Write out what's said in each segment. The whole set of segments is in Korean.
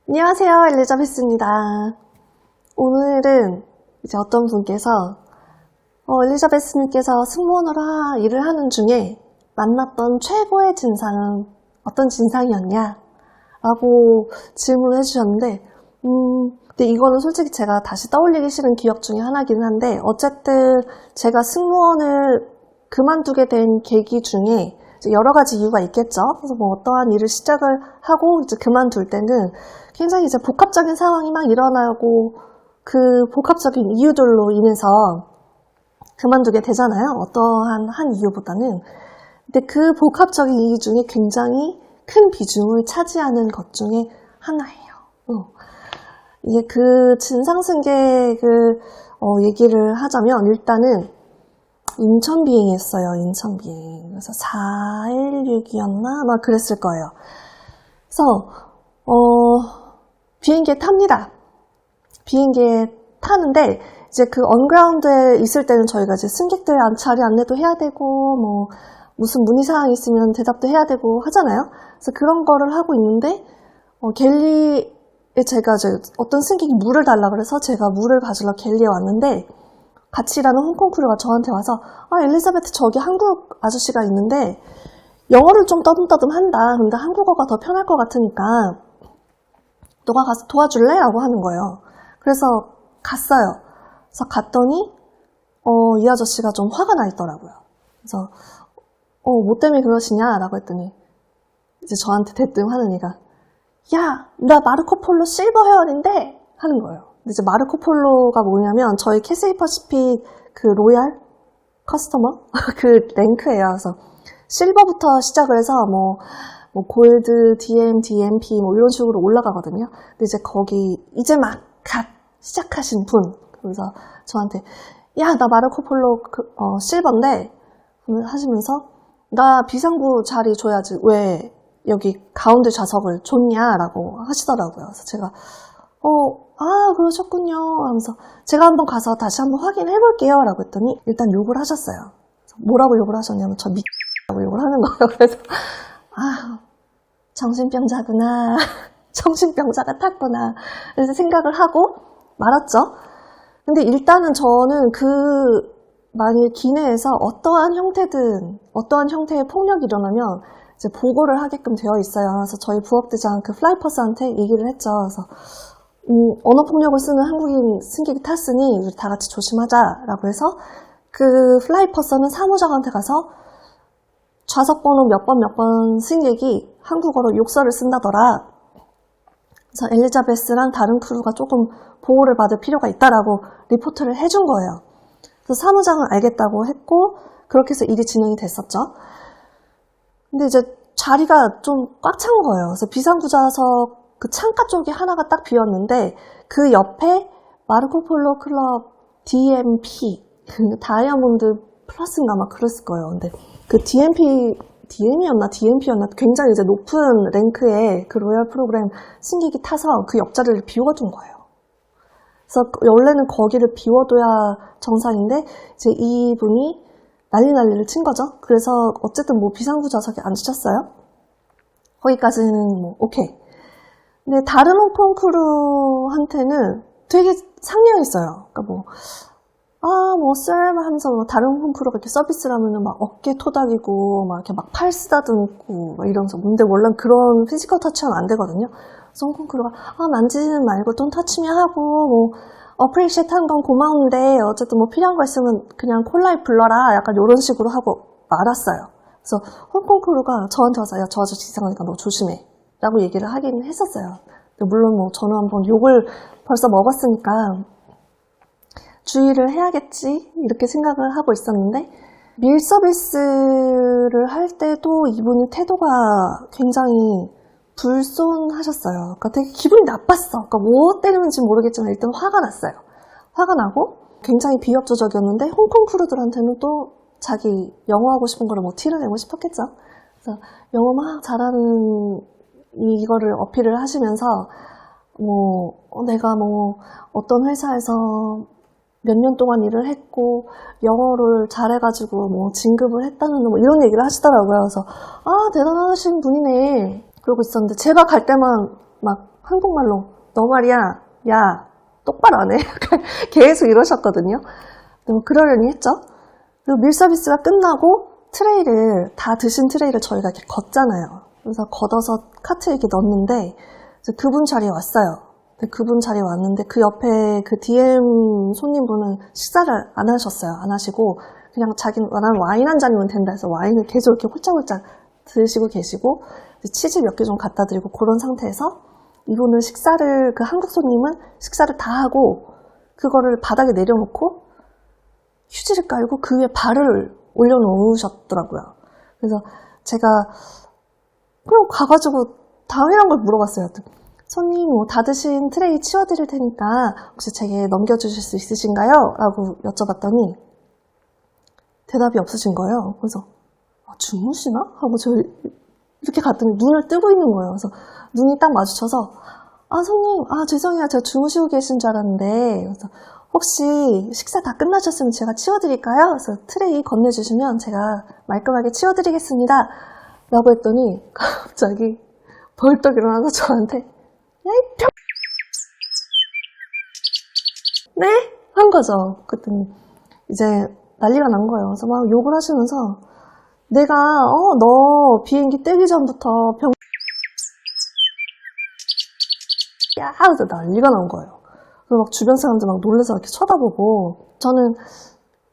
안녕하세요, 엘리자베스입니다. 오늘은 이제 어떤 분께서 엘리자베스님께서 승무원으로 일을 하는 중에 만났던 최고의 진상은 어떤 진상이었냐? 라고 질문을 해주셨는데 근데 이거는 솔직히 제가 다시 떠올리기 싫은 기억 중에 하나긴 한데 어쨌든 제가 승무원을 그만두게 된 계기 중에 여러 가지 이유가 있겠죠. 그래서 뭐 어떠한 일을 시작을 하고 이제 그만둘 때는 굉장히 이제 복합적인 상황이 막 일어나고 그 복합적인 이유들로 인해서 그만두게 되잖아요. 어떠한 한 이유보다는. 근데 그 복합적인 이유 중에 굉장히 큰 비중을 차지하는 것 중에 하나예요. 이게 그 진상승객을 얘기를 하자면 일단은 인천 비행이었어요. 인천 비행. 그래서 416이었나? 아마 그랬을 거예요. 그래서 비행기에 탑니다. 비행기에 타는데 이제 그 언그라운드에 있을 때는 저희가 이제 승객들 자리 안내도 해야 되고 뭐 무슨 문의사항이 있으면 대답도 해야 되고 하잖아요. 그래서 그런 거를 하고 있는데 갤리에 제가 어떤 승객이 물을 달라 그래서 제가 물을 가지러 갤리에 왔는데 같이 일하는 홍콩 크루가 저한테 와서 엘리자베트 저기 한국 아저씨가 있는데 영어를 좀 떠듬떠듬 한다. 근데 한국어가 더 편할 것 같으니까 너가 가서 도와줄래? 라고 하는 거예요. 그래서 갔어요. 그래서 갔더니 이 아저씨가 좀 화가 나 있더라고요. 그래서 뭐 때문에 그러시냐? 라고 했더니 이제 저한테 대뜸 하는 애가 야, 나 마르코폴로 실버 회원인데 하는 거예요. 근데 이제 마르코폴로가 뭐냐면 저희 캐세이 퍼시픽 그 로얄 커스터머 그 랭크예요. 그래서 실버부터 시작을 해서 뭐 골드, DM, DMP 뭐 이런 식으로 올라가거든요. 근데 이제 거기 이제 막 갓 시작하신 분 그래서 저한테 야, 나 마르코폴로 실버인데 하시면서 나 비상구 자리 줘야지 왜 여기 가운데 좌석을 줬냐라고 하시더라고요. 그래서 제가 그러셨군요 하면서 제가 한번 가서 다시 한번 확인해 볼게요 라고 했더니 일단 욕을 하셨어요. 뭐라고 욕을 하셨냐면 저 미라고 욕을 하는 거예요. 그래서 정신병자구나 정신병자가 탔구나 그래서 생각을 하고 말았죠. 근데 일단은 저는 만일 기내에서 어떠한 형태든 어떠한 형태의 폭력이 일어나면 이제 보고를 하게끔 되어 있어요. 그래서 저희 부업대장 그 플라이퍼스한테 얘기를 했죠. 그래서 언어 폭력을 쓰는 한국인 승객이 탔으니 우리 다 같이 조심하자라고 해서 그 플라이퍼스는 사무장한테 가서 좌석 번호 몇 번 승객이 한국어로 욕설을 쓴다더라. 그래서 엘리자베스랑 다른 크루가 조금 보호를 받을 필요가 있다라고 리포트를 해준 거예요. 그래서 사무장은 알겠다고 했고 그렇게 해서 일이 진행이 됐었죠. 근데 이제 자리가 좀 꽉 찬 거예요. 그래서 비상구좌석 그 창가 쪽에 하나가 딱 비었는데 그 옆에 마르코폴로 클럽 DMP 다이아몬드 플러스인가 막 그랬을 거예요. 근데 그 DM이었나 DMP였나 굉장히 이제 높은 랭크의 그 로얄 프로그램 승객이 타서 그 옆자리를 비워둔 거예요. 그래서 원래는 거기를 비워둬야 정상인데 이제 이분이 난리를 친 거죠. 그래서 어쨌든 뭐 비상구 좌석에 앉으셨어요. 거기까지는 뭐 오케이. 근데 다른 홍콩 크루한테는 되게 상냥했어요. 그러니까 하면서 다른 홍콩 크루가 이렇게 서비스를 하면은 막 어깨 토닥이고, 막 이렇게 막 팔 쓰다듬고, 막 이러면서. 근데 원래 그런 피지컬 터치는 안 되거든요. 그래서 홍콩 크루가, 만지지는 말고 돈 터치면 하고, 어프리시에이트 한 건 고마운데, 어쨌든 뭐 필요한 거 있으면 그냥 콜라에 불러라. 약간 이런 식으로 하고 말았어요. 그래서 홍콩 크루가 저한테 와서, 야, 저 아저씨 이상하니까 너 조심해. 라고 얘기를 하긴 했었어요. 물론 뭐 저는 한번 욕을 벌써 먹었으니까 주의를 해야겠지 이렇게 생각을 하고 있었는데 밀 서비스를 할 때도 이분이 태도가 굉장히 불손하셨어요. 그러니까 되게 기분이 나빴어. 그러니까 뭐 때문인지 모르겠지만 일단 화가 났어요. 화가 나고 굉장히 비협조적이었는데 홍콩 크루들한테는 또 자기 영어 하고 싶은 거를 뭐 티를 내고 싶었겠죠. 그래서 영어 막 잘하는 이거를 어필을 하시면서 내가 어떤 회사에서 몇 년 동안 일을 했고 영어를 잘해가지고 진급을 했다는 이런 얘기를 하시더라고요. 그래서 대단하신 분이네 그러고 있었는데 제가 갈 때만 막 한국말로 너 말이야, 야, 똑바로 안 해. 계속 이러셨거든요. 그러려니 했죠. 그리고 밀 서비스가 끝나고 트레이를, 다 드신 트레이를 저희가 이렇게 걷잖아요. 그래서 걷어서 카트에 이렇게 넣었는데, 이제 그분 자리에 왔어요. 그분 자리에 왔는데, 그 옆에 그 DM 손님분은 식사를 안 하셨어요. 안 하시고, 그냥 자기는 난 와인 한 잔이면 된다 해서 와인을 계속 이렇게 홀짝홀짝 드시고 계시고, 치즈 몇 개 좀 갖다 드리고 그런 상태에서, 이분은 식사를, 그 한국 손님은 식사를 다 하고, 그거를 바닥에 내려놓고, 휴지를 깔고 그 위에 발을 올려놓으셨더라고요. 그래서 제가 그럼 가가지고 다음이란 걸 물어봤어요. 손님 뭐 다 드신 트레이 치워드릴 테니까 혹시 제게 넘겨주실 수 있으신가요? 라고 여쭤봤더니 대답이 없으신 거예요. 그래서 주무시나? 하고 저 이렇게 갔더니 눈을 뜨고 있는 거예요. 그래서 눈이 딱 마주쳐서 손님 죄송해요. 제가 주무시고 계신 줄 알았는데 그래서 혹시 식사 다 끝나셨으면 제가 치워드릴까요? 그래서 트레이 건네주시면 제가 말끔하게 치워드리겠습니다. 라고 했더니 갑자기 벌떡 일어나서 저한테 야, 이 병... 네? 한 거죠. 그랬더니 이제 난리가 난 거예요. 그래서 막 욕을 하시면서 내가 너 비행기 뜨기 전부터 병... 야! 하면서 난리가 난 거예요. 그리고 막 주변 사람들 막 놀라서 이렇게 쳐다보고 저는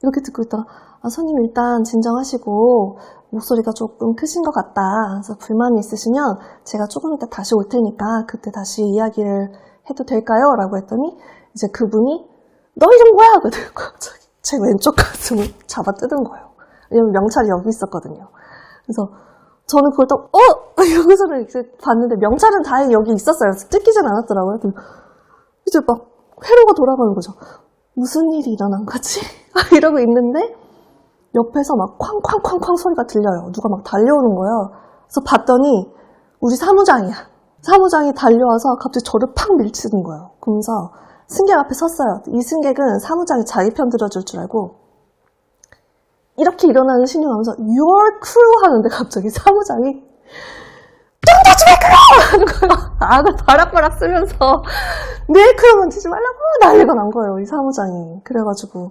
이렇게 듣고 있다가 손님 일단 진정하시고 목소리가 조금 크신 것 같다. 그래서 불만이 있으시면 제가 조금 이따 다시 올 테니까 그때 다시 이야기를 해도 될까요? 라고 했더니 이제 그분이 너 이름 뭐야? 그러고 갑자기 제 왼쪽 가슴을 잡아 뜯은 거예요. 왜냐면 명찰이 여기 있었거든요. 그래서 저는 그걸 또 여기서는 이제 봤는데 명찰은 다행히 여기 있었어요. 그래서 뜯기진 않았더라고요. 이제 막 회로가 돌아가는 거죠. 무슨 일이 일어난 거지? 이러고 있는데 옆에서 막 쾅쾅쾅쾅 소리가 들려요. 누가 막 달려오는 거예요. 그래서 봤더니 우리 사무장이야. 사무장이 달려와서 갑자기 저를 팍 밀치는 거예요. 그러면서 승객 앞에 섰어요. 이 승객은 사무장이 자기 편 들어줄 줄 알고 이렇게 일어나는 신용하면서 Your crew 하는데 갑자기 사무장이 뚱다주의 크루! 하는 거예요. 아가 바락바락 쓰면서 내 크루 만지지 말라고 난리가 난 거예요. 이 사무장이. 그래가지고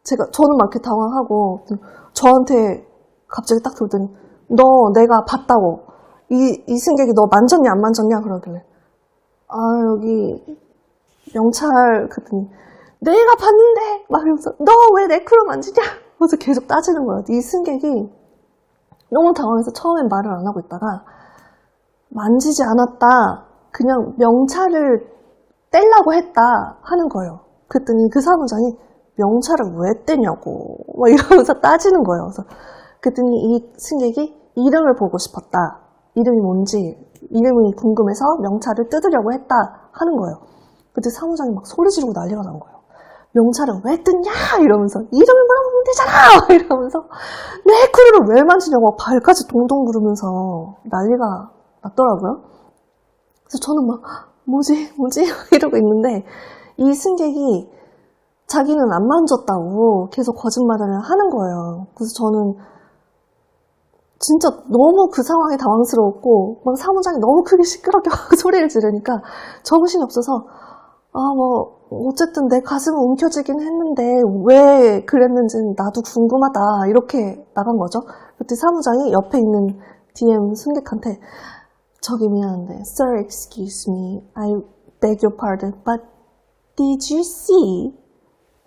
저는 막 이렇게 당황하고 저한테 갑자기 딱 돌더니 너 내가 봤다고 이 승객이 너 만졌냐 안 만졌냐 그러길래 여기 명찰 그랬더니 내가 봤는데 막 이러면서 너 왜 내 크루 만지냐 그래서 계속 따지는 거예요. 이 승객이 너무 당황해서 처음엔 말을 안 하고 있다가 만지지 않았다 그냥 명찰을 떼려고 했다 하는 거예요. 그랬더니 그 사무장이 명찰을 왜 떼냐고 막 이러면서 따지는 거예요. 그래서 그랬더니 이 승객이 이름을 보고 싶었다. 이름이 뭔지 이름이 궁금해서 명찰을 뜯으려고 했다 하는 거예요. 그때 사무장이 막 소리 지르고 난리가 난 거예요. 명찰을 왜 뜯냐 이러면서 이름을 물어보면 되잖아 이러면서 내 크루를 왜 만지냐고 발까지 동동 구르면서 난리가 났더라고요. 그래서 저는 막 뭐지 이러고 있는데 이 승객이 자기는 안 만졌다고 계속 거짓말을 하는 거예요. 그래서 저는 진짜 너무 그 상황에 당황스러웠고 막 사무장이 너무 크게 시끄럽게 막 소리를 지르니까 정신이 없어서 어쨌든 내 가슴은 움켜쥐긴 했는데 왜 그랬는지는 나도 궁금하다 이렇게 나간 거죠. 그때 사무장이 옆에 있는 DM 승객한테 저기 미안한데 Sir, excuse me. I beg your pardon, but did you see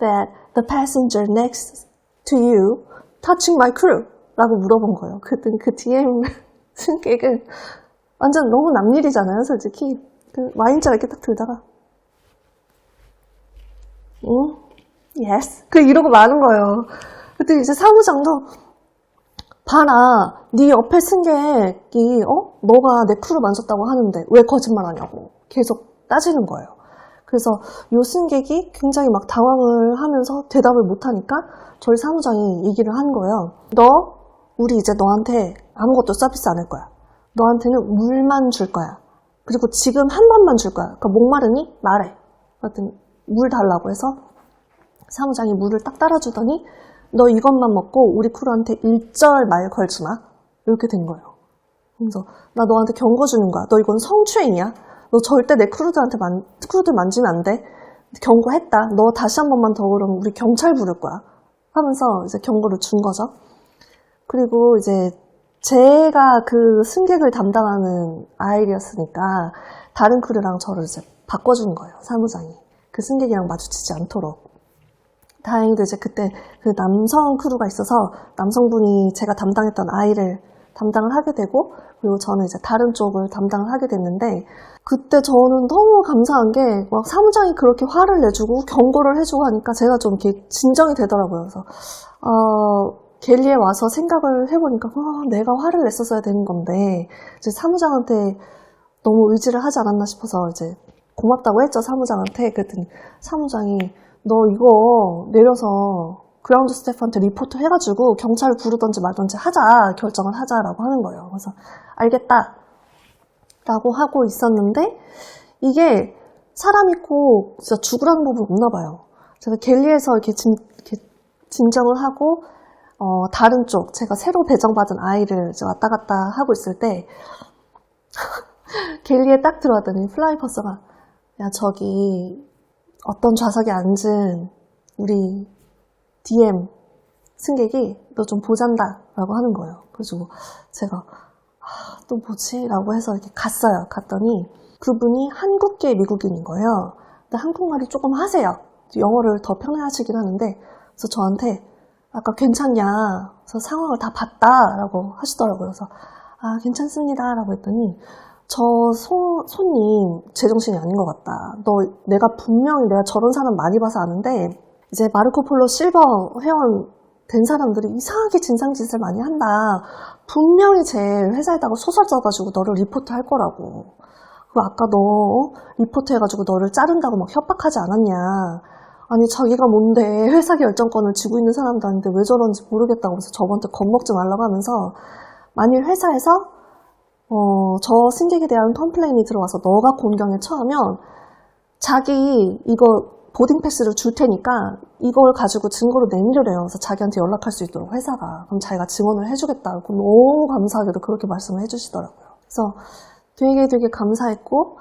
that the passenger next to you touching my crew? 라고 물어본 거예요. 그랬더니 그 DM 승객은 완전 너무 남일이잖아요, 솔직히. 그 와인잔 이렇게 딱 들다가 yes. 이러고 마는 거예요. 그때 이제 사무장도 봐라, 네 옆에 승객이 너가 내 크루 만졌다고 하는데 왜 거짓말하냐고 계속 따지는 거예요. 그래서 요 승객이 굉장히 막 당황을 하면서 대답을 못하니까 저희 사무장이 얘기를 한 거예요. 우리 이제 너한테 아무것도 서비스 안 할 거야. 너한테는 물만 줄 거야. 그리고 지금 한 번만 줄 거야. 그러니까 목마르니 말해. 그랬더니 물 달라고 해서 사무장이 물을 딱 따라주더니 너 이것만 먹고 우리 크루한테 일절 말 걸지 마. 이렇게 된 거예요. 그래서 나 너한테 경고 주는 거야. 너 이건 성추행이야. 너 절대 내 크루들 만지면 안 돼. 경고했다. 너 다시 한 번만 더 그러면 우리 경찰 부를 거야. 하면서 이제 경고를 준 거죠. 그리고 이제 제가 그 승객을 담당하는 아이였으니까 다른 크루랑 저를 이제 바꿔준 거예요. 사무장이. 그 승객이랑 마주치지 않도록. 다행히도 이제 그때 그 남성 크루가 있어서 남성분이 제가 담당했던 아이를 담당을 하게 되고, 그리고 저는 이제 다른 쪽을 담당을 하게 됐는데, 그때 저는 너무 감사한 게 막 사무장이 그렇게 화를 내주고 경고를 해주고 하니까 제가 좀 이렇게 진정이 되더라고요. 그래서 갤리에 와서 생각을 해보니까 내가 화를 냈었어야 되는 건데 이제 사무장한테 너무 의지를 하지 않았나 싶어서 이제 고맙다고 했죠, 사무장한테. 그랬더니 사무장이 너 이거 내려서 그라운드 스태프한테 리포트 해가지고 경찰을 부르던지 말던지 하자, 결정을 하자라고 하는 거예요. 그래서 알겠다 라고 하고 있었는데, 이게 사람이 꼭 진짜 죽으라는 법은 없나 봐요. 제가 갤리에서 이렇게 진정을 하고 다른 쪽, 제가 새로 배정받은 아이를 이제 왔다 갔다 하고 있을 때 갤리에 딱 들어왔더니 플라이 퍼서가 야, 저기 어떤 좌석에 앉은 우리 DM 승객이 너 좀 보잔다 라고 하는 거예요. 그래서 제가 또 뭐지? 라고 해서 이렇게 갔어요. 갔더니 그분이 한국계 미국인인 거예요. 근데 한국말이 조금 하세요. 영어를 더 편해하시긴 하는데, 그래서 저한테 아까 괜찮냐? 그래서 상황을 다 봤다 라고 하시더라고요. 그래서 괜찮습니다 라고 했더니 저 손님 제정신이 아닌 것 같다. 내가 분명히 내가 저런 사람 많이 봐서 아는데 이제 마르코 폴로 실버 회원 된 사람들이 이상하게 진상짓을 많이 한다. 분명히 제 회사에다가 소설 써가지고 너를 리포트 할 거라고. 그리고 아까 너 리포트 해가지고 너를 자른다고 막 협박하지 않았냐. 아니 자기가 뭔데 회사 결정권을 쥐고 있는 사람도 아닌데 왜 저런지 모르겠다고 해서 저번에 겁먹지 말라고 하면서, 만일 회사에서 저 승객에 대한 컴플레인이 들어와서 너가 곤경에 처하면 자기 이거 보딩 패스를 줄 테니까 이걸 가지고 증거로 내밀으래요. 그래서 자기한테 연락할 수 있도록 회사가. 그럼 자기가 증언을 해주겠다고 너무 감사하게도 그렇게 말씀을 해주시더라고요. 그래서 되게 감사했고,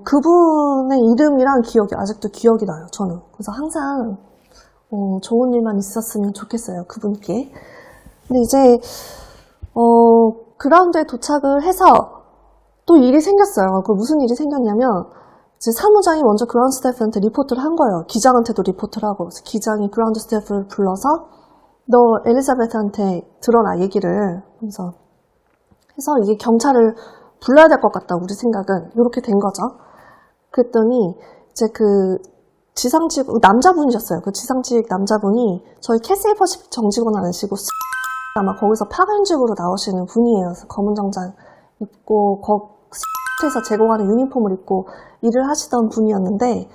그분의 이름이랑 기억이 아직도 기억이 나요, 저는. 그래서 항상 좋은 일만 있었으면 좋겠어요, 그분께. 근데 이제 그라운드에 도착을 해서 또 일이 생겼어요. 그 무슨 일이 생겼냐면, 이제 사무장이 먼저 그라운드 스태프한테 리포트를 한 거예요. 기장한테도 리포트를 하고. 그래서 기장이 그라운드 스태프를 불러서 너 엘리자베트한테 들어라 얘기를. 그래서 이게 경찰을 불러야 될 것 같다, 우리 생각은. 이렇게 된 거죠. 그랬더니 이제 그 지상직 남자분이셨어요. 그 지상직 남자분이 저희 캐세이 퍼시픽 정직원 아니시고 아마 거기서 파견직으로 나오시는 분이에요. 그래서 검은 정장 입고 에서 제공하는 유니폼을 입고 일을 하시던 분이었는데,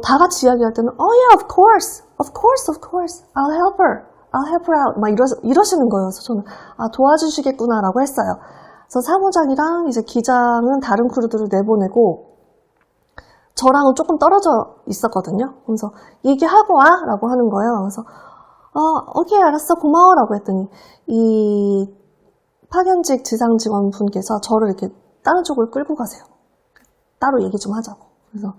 다 같이 이야기할 때는 yeah, of course, I'll help her out 막 이러시는 거예요. 그래서 저는 도와주시겠구나라고 했어요. 그래서 사무장이랑 이제 기장은 다른 크루들을 내보내고 저랑은 조금 떨어져 있었거든요. 그래서 얘기하고 와라고 하는 거예요. 그래서 오케이 알았어 고마워라고 했더니 이 파견직 지상 직원분께서 저를 이렇게 다른 쪽으로 끌고 가세요. 따로 얘기 좀 하자고. 그래서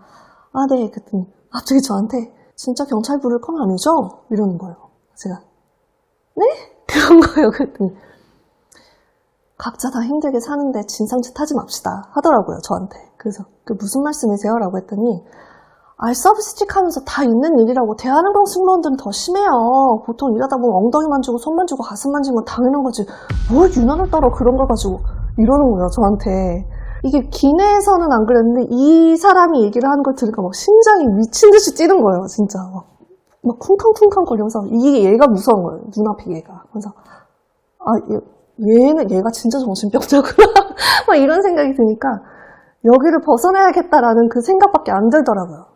네. 그랬더니 갑자기 저한테 진짜 경찰 부를 건 아니죠? 이러는 거예요. 제가 네? 그런 거예요. 그랬더니 각자 다 힘들게 사는데 진상짓 하지 맙시다 하더라고요, 저한테. 그래서 그 무슨 말씀이세요? 라고 했더니 서브스틱 하면서 다 있는 일이라고. 대한항공 승무원들은 더 심해요. 보통 일하다 보면 엉덩이 만지고 손 만지고 가슴 만지는 건 당연한 거지 뭘 유난을 떨어 그런 걸 가지고 이러는 거예요, 저한테. 이게 기내에서는 안 그랬는데 이 사람이 얘기를 하는 걸 들으니까 막 심장이 미친 듯이 뛰는 거예요, 진짜. 막 쿵쾅쿵쾅 거리면서 이게 얘가 무서운 거예요, 눈앞에 얘가. 그래서 얘가 진짜 정신병자구나 막 이런 생각이 드니까 여기를 벗어나야겠다라는 그 생각밖에 안 들더라고요.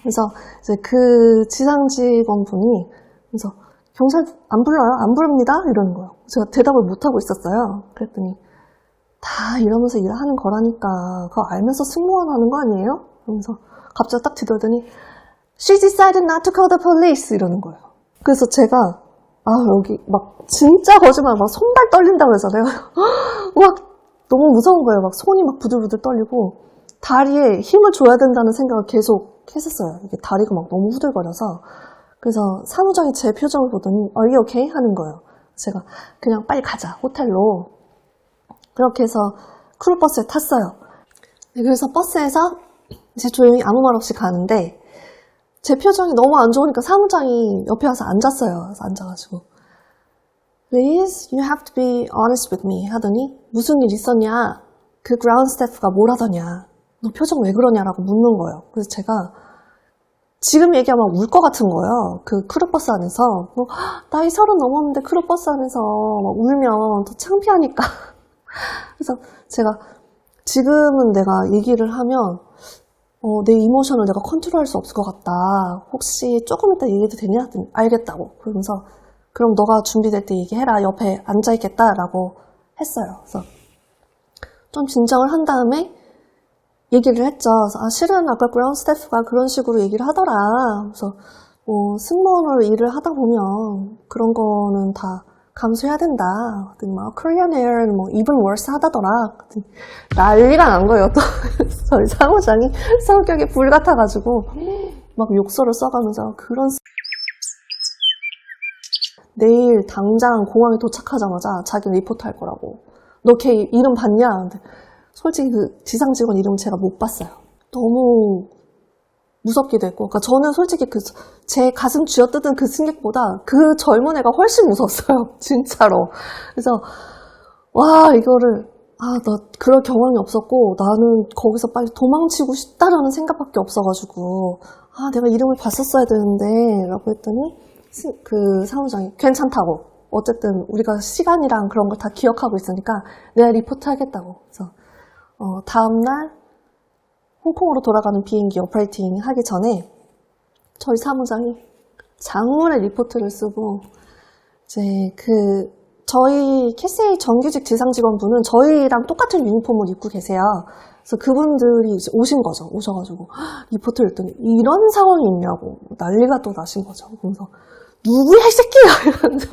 그래서 이제 그 지상 직원분이 그래서 경찰 안 불러요? 안 부릅니다? 이러는 거예요. 제가 대답을 못 하고 있었어요. 그랬더니 다 이러면서 일하는 거라니까 그거 알면서 승무원 하는 거 아니에요? 그러면서 갑자기 딱 뒤돌더니 She decided not to call the police 이러는 거예요. 그래서 제가 여기 막 진짜 거짓말 막 손발 떨린다고 해서 내가 막 너무 무서운 거예요. 막 손이 막 부들부들 떨리고 다리에 힘을 줘야 된다는 생각을 계속 했었어요. 이게 다리가 막 너무 후들거려서. 그래서 사무장이 제 표정을 보더니 Are you okay? 하는 거예요. 제가 그냥 빨리 가자, 호텔로. 그렇게 해서 크루버스에 탔어요. 그래서 버스에서 이제 조용히 아무 말 없이 가는데 제 표정이 너무 안 좋으니까 사무장이 옆에 와서 앉았어요. 그래서 앉아가지고 Please, you have to be honest with me 하더니 무슨 일 있었냐? 그 그라운드 스태프가 뭘 하더냐? 너 표정 왜 그러냐라고 묻는 거예요. 그래서 제가 지금 얘기하면 울 것 같은 거예요. 그 크루버스 안에서 뭐, 나이 30 넘었는데 크루버스 안에서 막 울면 더 창피하니까. 그래서 제가 지금은 내가 얘기를 하면 내 이모션을 내가 컨트롤할 수 없을 것 같다. 혹시 조금 이따 얘기해도 되냐? 알겠다고. 그러면서 그럼 너가 준비될 때 얘기해라. 옆에 앉아있겠다라고 했어요. 그래서 좀 진정을 한 다음에 얘기를 했죠. 그래서 실은 아까 그라운드 스태프가 그런 식으로 얘기를 하더라. 그래서 뭐 승무원으로 일을 하다 보면 그런 거는 다 감수해야 된다. 막 Korean Air는 뭐 even worse 하다더라. 난리가 난 거예요. 또 저희 사무장이 성격이 불같아가지고 막 욕설을 써가면서 내일 당장 공항에 도착하자마자 자기 리포트 할 거라고. 너 걔 이름 봤냐? 근데 솔직히 그 지상 직원 이름 제가 못 봤어요. 너무 무섭기도 했고, 그러니까 저는 솔직히 제 가슴 쥐어뜯은 그 승객보다 그 젊은 애가 훨씬 무서웠어요. 진짜로. 그래서 와 이거를 나 그럴 경험이 없었고 나는 거기서 빨리 도망치고 싶다라는 생각밖에 없어가지고 내가 이름을 봤었어야 되는데 라고 했더니 그 사무장이 괜찮다고. 어쨌든 우리가 시간이랑 그런 걸 다 기억하고 있으니까 내가 리포트 하겠다고. 그래서 다음날 홍콩으로 돌아가는 비행기 오퍼레이팅 하기 전에 저희 사무장이 장문의 리포트를 쓰고 이제 저희 캐세이 정규직 지상 직원분은 저희랑 똑같은 유니폼을 입고 계세요. 그래서 그분들이 이제 오셔가지고 리포트를 했더니 이런 상황이 있냐고 난리가 또 나신 거죠. 그래서 누구야 이 새끼야 이러면서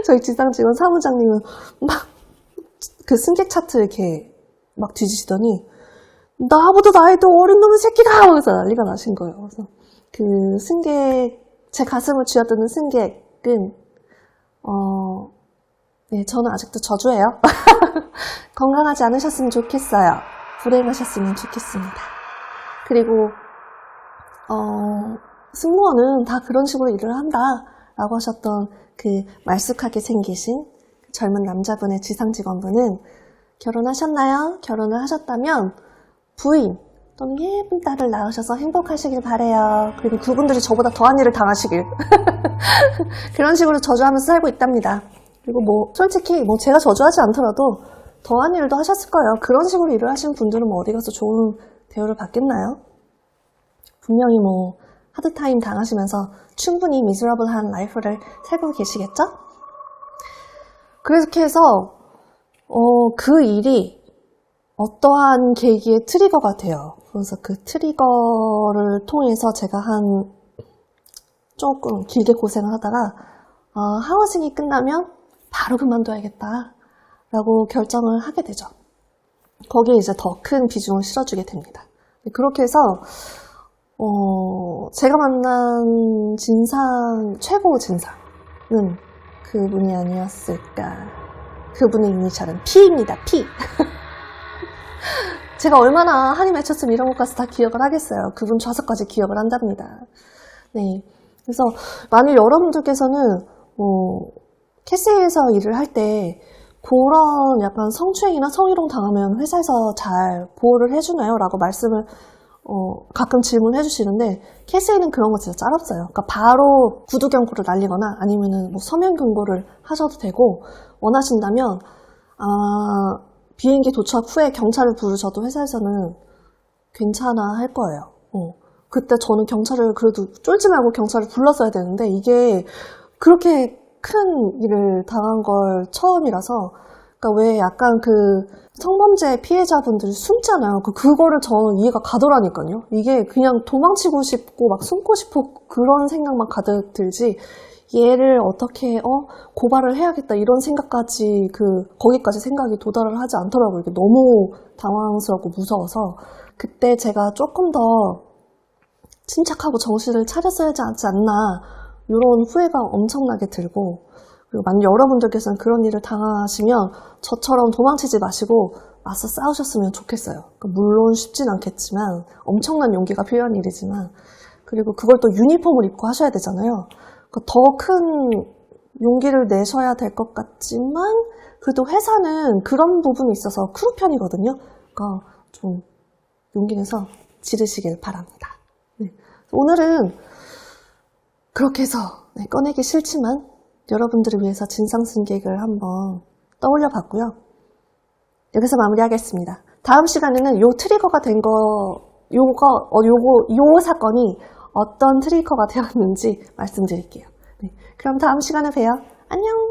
저희 지상 직원 사무장님은 막 그 승객 차트 이렇게 막 뒤지시더니 나보다 나이도 어린 놈의 새끼가 하면서 난리가 나신 거예요. 그래서 그 제 가슴을 쥐어뜯는 승객은 네, 저는 아직도 저주예요. 건강하지 않으셨으면 좋겠어요. 불행하셨으면 좋겠습니다. 그리고 승무원은 다 그런 식으로 일을 한다 라고 하셨던 그 말쑥하게 생기신 젊은 남자분의 지상 직원분은 결혼하셨나요? 결혼을 하셨다면 부인 또는 예쁜 딸을 낳으셔서 행복하시길 바래요. 그리고 그분들이 저보다 더한 일을 당하시길 그런 식으로 저주하면서 살고 있답니다. 그리고 뭐 솔직히 뭐 제가 저주하지 않더라도 더한 일도 하셨을 거예요. 그런 식으로 일을 하시는 분들은 뭐 어디 가서 좋은 대우를 받겠나요? 분명히 뭐 하드타임 당하시면서 충분히 미즈러블한 라이프를 살고 계시겠죠? 그렇게 해서 그 일이 어떠한 계기의 트리거가 돼요. 그래서 그 트리거를 통해서 제가 조금 길게 고생을 하다가 하워싱이 끝나면 바로 그만둬야겠다 라고 결정을 하게 되죠. 거기에 이제 더 큰 비중을 실어주게 됩니다. 그렇게 해서 제가 만난 최고 진상은 그분이 아니었을까. 그분의 이니셜은 P입니다. P. 제가 얼마나 한이 맺혔으면 이런 것까지 다 기억을 하겠어요. 그분 좌석까지 기억을 한답니다. 네. 그래서 만일 여러분들께서는 캐세이에서 일을 할 때 그런 약간 성추행이나 성희롱 당하면 회사에서 잘 보호를 해주나요? 라고 말씀을 가끔 질문해 주시는데 캐세이는 그런 거 진짜 짤없어요. 그러니까 바로 구두 경고를 날리거나 아니면은 뭐 서면 경고를 하셔도 되고 원하신다면 비행기 도착 후에 경찰을 부르셔도 회사에서는 괜찮아 할 거예요. 그때 저는 경찰을 그래도 쫄지 말고 경찰을 불렀어야 되는데 이게 그렇게 큰 일을 당한 걸 처음이라서 그러니까 왜 약간 그 성범죄 피해자분들이 숨잖아요. 그거를 저는 이해가 가더라니까요. 이게 그냥 도망치고 싶고 막 숨고 싶고 그런 생각만 가득 들지 얘를 어떻게 고발을 해야겠다 이런 생각까지 거기까지 생각이 도달을 하지 않더라고요. 이게 너무 당황스럽고 무서워서 그때 제가 조금 더 침착하고 정신을 차렸어야지 하지 않나 이런 후회가 엄청나게 들고, 그리고 만약 여러분들께서는 그런 일을 당하시면 저처럼 도망치지 마시고 맞서 싸우셨으면 좋겠어요. 물론 쉽진 않겠지만 엄청난 용기가 필요한 일이지만, 그리고 그걸 또 유니폼을 입고 하셔야 되잖아요. 더 큰 용기를 내셔야 될 것 같지만 그래도 회사는 그런 부분이 있어서 크루 편이거든요. 그러니까 좀 용기 내서 지르시길 바랍니다. 네. 오늘은 그렇게 해서 꺼내기 싫지만 여러분들을 위해서 진상승객을 한번 떠올려 봤고요. 여기서 마무리하겠습니다. 다음 시간에는 요 트리거가 된 요 사건이 어떤 트리거가 되었는지 말씀드릴게요. 네, 그럼 다음 시간에 봬요. 안녕!